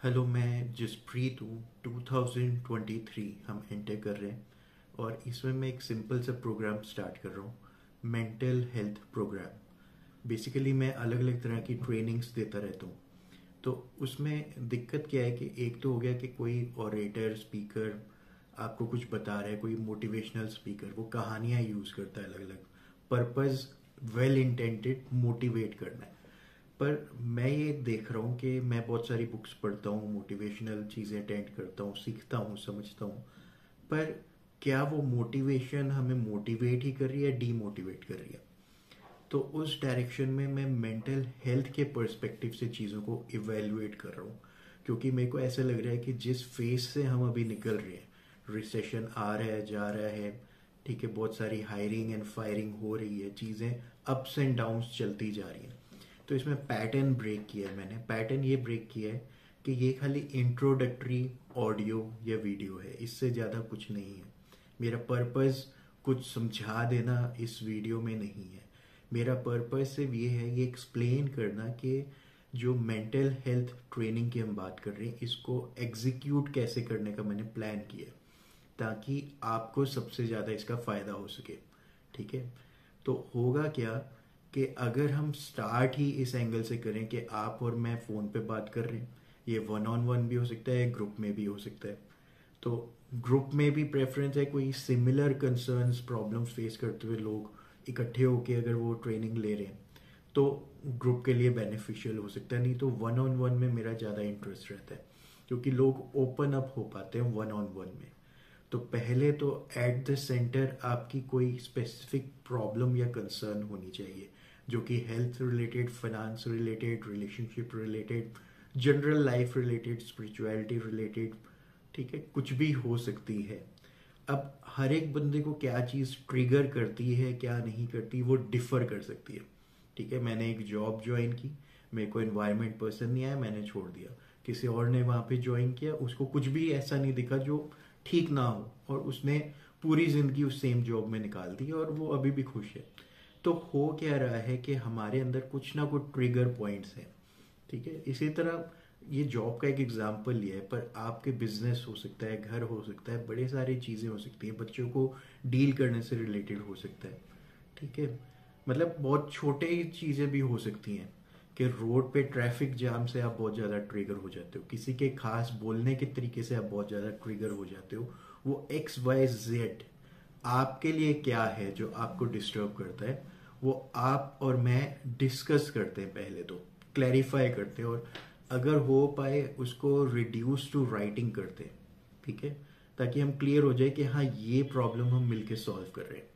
Hello, मैं जसप्रीत हूँ। 2023 हम एंटर कर रहे हैं और इसमें मैं एक सिंपल सा प्रोग्राम स्टार्ट कर रहा हूँ, मेंटल हेल्थ प्रोग्राम। बेसिकली मैं अलग अलग तरह की ट्रेनिंग्स देता रहता हूँ। तो उसमें दिक्कत क्या है कि एक तो हो गया कि कोई ऑरेटर स्पीकर आपको कुछ बता रहा है, कोई मोटिवेशनल स्पीकर वो कहानियाँ यूज़ करता है, अलग अलग पर्पस, वेल इंटेंटेड मोटिवेट करना है। पर मैं ये देख रहा हूँ कि मैं बहुत सारी बुक्स पढ़ता हूँ, मोटिवेशनल चीज़ें अटेंड करता हूँ, सीखता हूँ, समझता हूँ। पर क्या वो मोटिवेशन हमें मोटिवेट ही कर रही है, डीमोटिवेट कर रही है? तो उस डायरेक्शन में मैं मेंटल हेल्थ के पर्सपेक्टिव से चीज़ों को इवेलुएट कर रहा हूँ। क्योंकि मेरे को ऐसा लग रहा है कि जिस फेज से हम अभी निकल रहे हैं, रिसेशन आ रहा है, जा रहा है, ठीक है, बहुत सारी हायरिंग एंड फायरिंग हो रही है, चीज़ें अप्स एंड डाउन्स चलती जा रही हैं। तो इसमें पैटर्न ब्रेक किया है मैंने। पैटर्न ये ब्रेक किया है कि ये खाली इंट्रोडक्टरी ऑडियो या वीडियो है, इससे ज़्यादा कुछ नहीं है। मेरा पर्पस कुछ समझा देना इस वीडियो में नहीं है। मेरा पर्पस सिर्फ ये है, ये एक्सप्लेन करना कि जो मेंटल हेल्थ ट्रेनिंग की हम बात कर रहे हैं, इसको एग्जीक्यूट कैसे करने का मैंने प्लान किया है, ताकि आपको सबसे ज़्यादा इसका फ़ायदा हो सके। ठीक है? तो होगा क्या कि अगर हम स्टार्ट ही इस एंगल से करें कि आप और मैं फ़ोन पे बात कर रहे हैं, ये वन ऑन वन भी हो सकता है, ग्रुप में भी हो सकता है। तो ग्रुप में भी प्रेफरेंस है, कोई सिमिलर कंसर्न्स प्रॉब्लम्स फेस करते हुए लोग इकट्ठे होके अगर वो ट्रेनिंग ले रहे हैं तो ग्रुप के लिए बेनिफिशियल हो सकता है। नहीं तो वन ऑन वन में मेरा ज़्यादा इंटरेस्ट रहता है, क्योंकि लोग ओपन अप हो पाते हैं वन ऑन वन में। तो पहले तो एट द सेंटर आपकी कोई स्पेसिफिक प्रॉब्लम या कंसर्न होनी चाहिए, जो कि health related, finance related, relationship related, general life related, spirituality related, ठीक है, कुछ भी हो सकती है। अब हर एक बंदे को क्या चीज़ ट्रिगर करती है, क्या नहीं करती, वो डिफर कर सकती है। ठीक है, मैंने एक जॉब ज्वाइन की, मेरे को एनवायरनमेंट पसंद नहीं आया, मैंने छोड़ दिया। किसी और ने वहां पे ज्वाइन किया, उसको कुछ भी ऐसा नहीं दिखा जो ठीक ना हो, और उसने पूरी जिंदगी उस सेम जॉब में निकाल दी और वो अभी भी खुश है। तो हो क्या रहा है कि हमारे अंदर कुछ ना कुछ ट्रिगर पॉइंट्स हैं। ठीक है, इसी तरह ये जॉब का एक एग्जाम्पल लिया है, पर आपके बिजनेस हो सकता है, घर हो सकता है, बड़े सारी चीजें हो सकती हैं, बच्चों को डील करने से रिलेटेड हो सकता है। ठीक है, मतलब बहुत छोटे ही चीजें भी हो सकती हैं कि रोड पे ट्रैफिक जाम से आप बहुत ज्यादा ट्रिगर हो जाते हो, किसी के खास बोलने के तरीके से आप बहुत ज्यादा ट्रिगर हो जाते हो। वो एक्स वाई जेड आपके लिए क्या है जो आपको डिस्टर्ब करता है, वो आप और मैं डिस्कस करते हैं, पहले तो क्लैरिफाई करते हैं, और अगर हो पाए उसको रिड्यूस टू राइटिंग करते हैं। ठीक है, ताकि हम क्लियर हो जाए कि हाँ, ये प्रॉब्लम हम मिलके सॉल्व कर रहे हैं।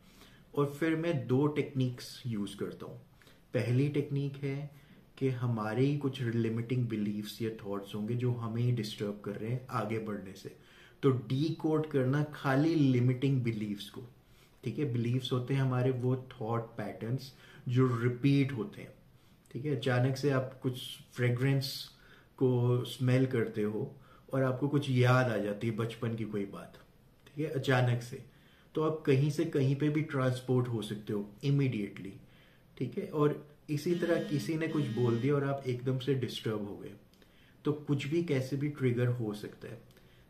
और फिर मैं दो टेक्निक्स यूज करता हूँ। पहली टेक्निक है कि हमारे ही कुछ लिमिटिंग बिलीफ्स या थॉट्स होंगे जो हमें ही डिस्टर्ब कर रहे हैं आगे बढ़ने से। तो डी कोड करना खाली लिमिटिंग बिलीफ्स को। ठीक है, बिलीफ्स होते हैं हमारे वो थॉट पैटर्न्स जो रिपीट होते हैं। ठीक है, अचानक से आप कुछ फ्रेग्रेंस को स्मेल करते हो और आपको कुछ याद आ जाती है बचपन की कोई बात। ठीक है, अचानक से आप कहीं से कहीं पे भी ट्रांसपोर्ट हो सकते हो इमीडिएटली। ठीक है, और इसी तरह किसी ने कुछ बोल दिया और आप एकदम से डिस्टर्ब हो गए, तो कुछ भी कैसे भी ट्रिगर हो सकता है।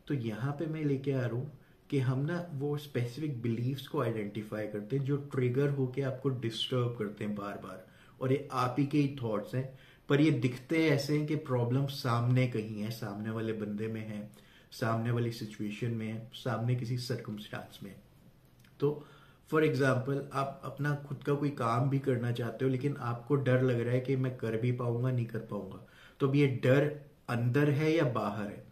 तो यहाँ पे मैं लेके आ रहा हूँ कि हम ना वो स्पेसिफिक बिलीव्स को आइडेंटिफाई करते हैं जो ट्रिगर होके आपको डिस्टर्ब करते हैं बार बार, और ये आप ही के ही थॉट्स हैं, पर ये दिखते ऐसे हैं कि प्रॉब्लम सामने कहीं है, सामने वाले बंदे में है, सामने वाली सिचुएशन में है, सामने किसी सर्कमस्टांस में है। तो फॉर एग्जाम्पल आप अपना खुद का कोई काम भी करना चाहते हो, लेकिन आपको डर लग रहा है कि मैं कर भी पाऊंगा, नहीं कर पाऊंगा। तो अब ये डर अंदर है या बाहर है?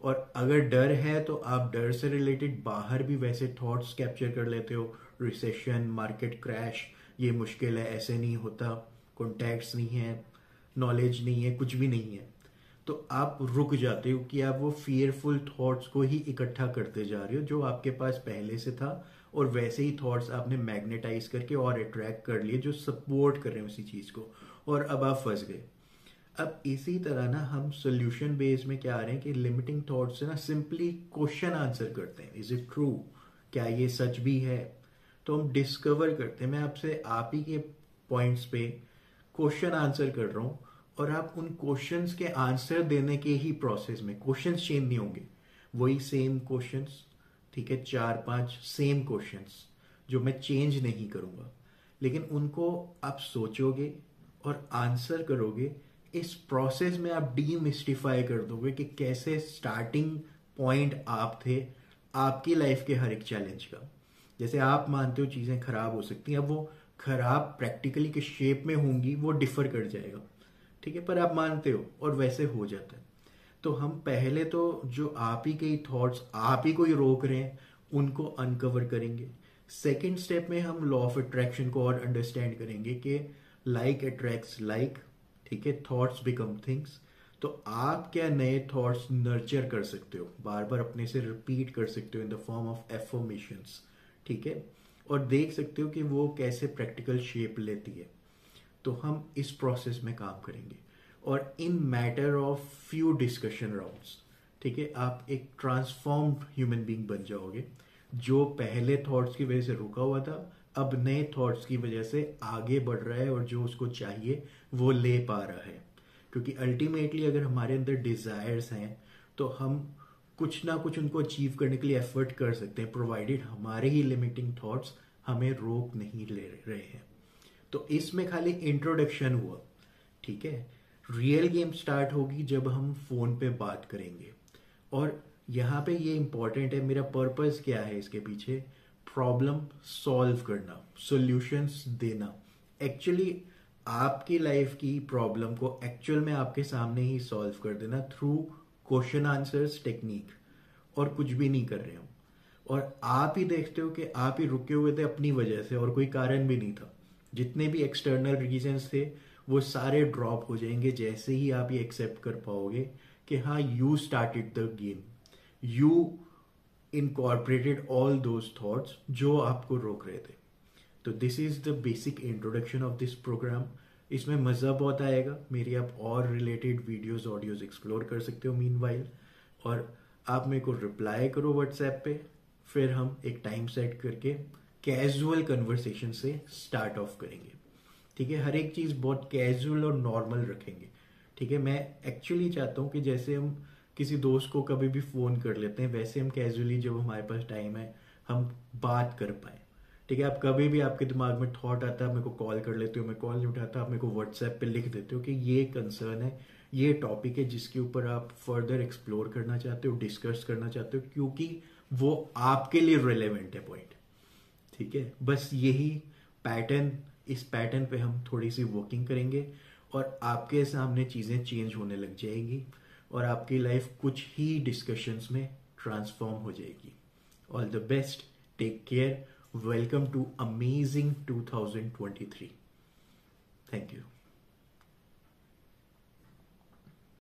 और अगर डर है तो आप डर से रिलेटेड बाहर भी वैसे थॉट्स कैप्चर कर लेते हो, रिसेशन, मार्केट क्रैश, ये मुश्किल है, ऐसे नहीं होता, कॉन्टैक्ट्स नहीं है, नॉलेज नहीं है, कुछ भी नहीं है। तो आप रुक जाते हो कि आप वो फियरफुल थॉट्स को ही इकट्ठा करते जा रहे हो जो आपके पास पहले से था, और वैसे ही थॉट्स आपने मैग्नेटाइज करके और अट्रैक्ट कर लिए जो सपोर्ट कर रहे हैं उसी चीज को, और अब आप फंस गए। अब इसी तरह ना हम सोल्यूशन बेस में क्या आ रहे हैं कि लिमिटिंग थॉट से ना सिंपली क्वेश्चन आंसर करते हैं, इज इट ट्रू, क्या ये सच भी है? तो हम डिस्कवर करते हैं, मैं आपसे आप ही के पॉइंट्स पे क्वेश्चन आंसर कर रहा हूँ, और आप उन क्वेश्चंस के आंसर देने के ही प्रोसेस में, क्वेश्चंस चेंज नहीं होंगे, वही सेम क्वेश्चंस, ठीक है, 4-5 सेम क्वेश्चंस जो मैं चेंज नहीं करूंगा, लेकिन उनको आप सोचोगे और आंसर करोगे। इस प्रोसेस में आप डीमिस्टिफाई कर दोगे कि कैसे स्टार्टिंग पॉइंट आप थे आपकी लाइफ के हर एक चैलेंज का। जैसे आप मानते हो चीजें खराब हो सकती हैं, अब वो खराब प्रैक्टिकली के शेप में होंगी, वो डिफर कर जाएगा, ठीक है, पर आप मानते हो और वैसे हो जाता है। तो हम पहले तो जो आप ही के थॉट्स आप ही को ही रोक रहे हैं उनको अनकवर करेंगे। सेकेंड स्टेप में हम लॉ ऑफ अट्रैक्शन को और अंडरस्टैंड करेंगे कि लाइक अट्रैक्ट्स लाइक, ठीक है, थॉट्स बिकम थिंग्स। तो आप क्या नए थॉट्स नर्चर कर सकते हो, बार बार अपने से रिपीट कर सकते हो in the form of affirmations, ठीक है, और देख सकते हो कि वो कैसे प्रैक्टिकल शेप लेती है। तो हम इस प्रोसेस में काम करेंगे और इन matter of few discussion rounds, ठीक है, आप एक ट्रांसफॉर्म्ड ह्यूमन बीइंग बन जाओगे जो पहले थॉट्स की वजह से रुका हुआ था अब नए थॉट्स की वजह से आगे बढ़ रहा है और जो उसको चाहिए वो ले पा रहा है। क्योंकि अल्टीमेटली अगर हमारे अंदर डिजायर्स हैं तो हम कुछ ना कुछ उनको अचीव करने के लिए एफर्ट कर सकते हैं, प्रोवाइडेड हमारे ही लिमिटिंग थॉट्स हमें रोक नहीं ले रहे हैं। तो इसमें खाली इंट्रोडक्शन हुआ, ठीक है। रियल गेम स्टार्ट होगी जब हम फोन पे बात करेंगे। और यहाँ पे ये इंपॉर्टेंट है, मेरा पर्पस क्या है इसके पीछे, प्रॉब्लम सॉल्व करना, सॉल्यूशंस देना। एक्चुअली आपकी लाइफ की प्रॉब्लम को एक्चुअल में आपके सामने ही सॉल्व कर देना थ्रू क्वेश्चन आंसर्स टेक्निक, और कुछ भी नहीं कर रहे हो। और आप ही देखते हो कि आप ही रुके हुए थे अपनी वजह से और कोई कारण भी नहीं था। जितने भी एक्सटर्नल रीजंस थे वो सारे ड्रॉप हो जाएंगे जैसे ही आप ये एक्सेप्ट कर पाओगे कि हाँ, you started the game, you incorporated all those thoughts जो आपको रोक रहे थे। तो this is the basic introduction of this program. इसमें मजा बहुत आएगा, मेरी आप और रिलेटेड वीडियोस ऑडियोज एक्सप्लोर कर सकते हो मीनवाइल, और आप मेरे को रिप्लाई करो व्हाट्सएप पे, फिर हम एक टाइम सेट करके कैजुअल कन्वर्सेशन से स्टार्ट ऑफ करेंगे, ठीक है। हर एक चीज बहुत कैजुअल और नॉर्मल रखेंगे, ठीक है। मैं एक्चुअली चाहता हूँ कि जैसे हम किसी दोस्त को कभी भी फोन कर लेते हैं वैसे हम कैजुअली जब हमारे पास टाइम है हम बात कर पाए, ठीक है। आप कभी भी आपके दिमाग में थॉट आता है, मेरे को कॉल कर लेते हो, मैं कॉल नहीं उठाता, आप मेरे को व्हाट्सएप पे लिख देते हो कि ये कंसर्न है, ये टॉपिक है जिसके ऊपर आप फर्दर एक्सप्लोर करना चाहते हो, डिस्कस करना चाहते हो, क्योंकि वो आपके लिए रिलेवेंट है पॉइंट, ठीक है। बस यही पैटर्न, इस पैटर्न पे हम थोड़ी सी वर्किंग करेंगे और आपके सामने चीजें चेंज होने लग जाएगी और आपकी लाइफ कुछ ही डिस्कशंस में ट्रांसफॉर्म हो जाएगी। All the best, take care, welcome to amazing 2023।